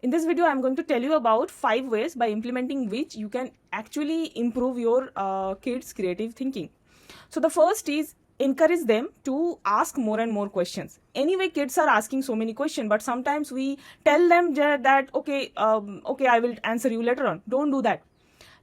In this video, I'm going to tell you about 5 ways by implementing which you can actually improve your kids' creative thinking. So the first is encourage them to ask more and more questions. Anyway, kids are asking so many questions, but sometimes we tell them that okay, I will answer you later on. Don't do that.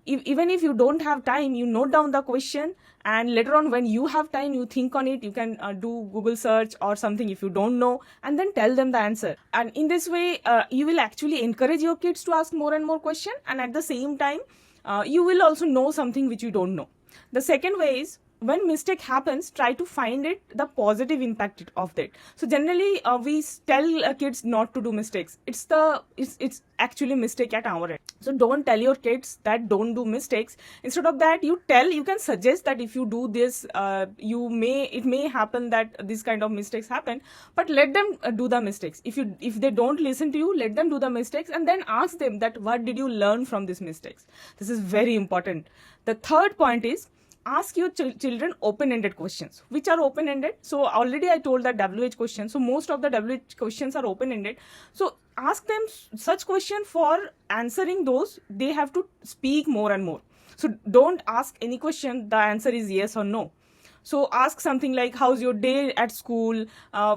Even if you don't have time, you note down the question, and later on when you have time, you think on it. You can do Google search or something if you don't know, and then tell them the answer. And in this way, you will actually encourage your kids to ask more and more questions, and at the same time, you will also know something which you don't know. The second way is, when mistake happens, try to find the positive impact of that. So generally we tell kids not to do mistakes. It's actually mistake at our end. So don't tell your kids that don't do mistakes. Instead of that, you can suggest that if you do this, it may happen that this kind of mistakes happen, but let them do the mistakes. If they don't listen to you, let them do the mistakes, and then ask them that what did you learn from these mistakes. This is very important. The third point is, ask your children open-ended questions. Which are open-ended? So already I told that WH questions. So most of the WH questions are open-ended. So ask them such question. For answering those, they have to speak more and more. So don't ask any question the answer is yes or no. So ask something like, how's your day at school?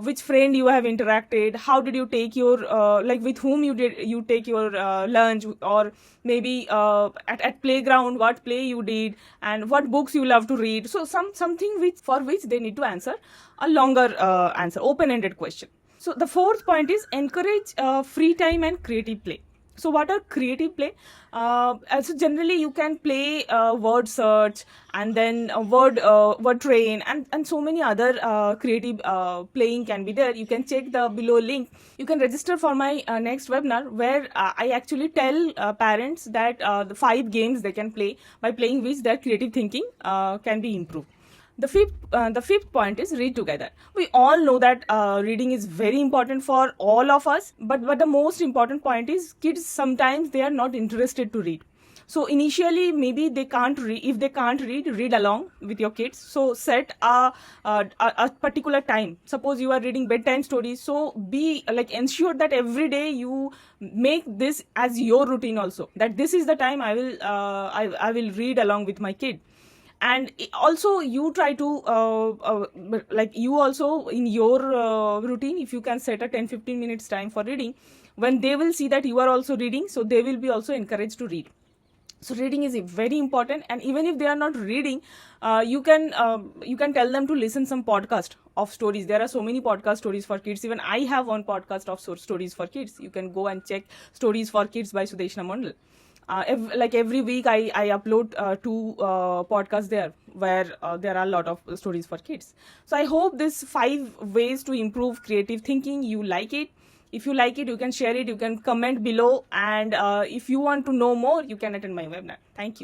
Which friend you have interacted? How did you take your, with whom you take your lunch? Or maybe at playground, what play you did? And what books you love to read? So something for which they need to answer a longer answer, open-ended question. So the fourth point is, encourage free time and creative play. So what are creative play? So generally you can play word search, and then word train, and so many other creative playing can be there. You can check the below link. You can register for my next webinar, where I actually tell parents that the 5 games they can play, by playing which their creative thinking can be improved. The fifth point is, read together. We all know that reading is very important for all of us, but the most important point is, kids sometimes they are not interested to read. So initially maybe they can't read. If they can't read along with your kids. So set a particular time. Suppose you are reading bedtime stories, so ensure that every day you make this as your routine also, that this is the time I will read along with my kid. And also you try to you also in your routine, if you can set a 10-15 minutes time for reading, when they will see that you are also reading, so they will be also encouraged to read. So reading is very important. And even if they are not reading, you can tell them to listen some podcast of stories. There are so many podcast stories for kids. Even I have one podcast of stories for kids. You can go and check Stories for Kids by Sudeshna Mandal. Every week I upload 2 podcasts there, where there are a lot of stories for kids. So I hope this 5 ways to improve creative thinking, you like it. If you like it, you can share it, you can comment below, and if you want to know more, you can attend my webinar. Thank you.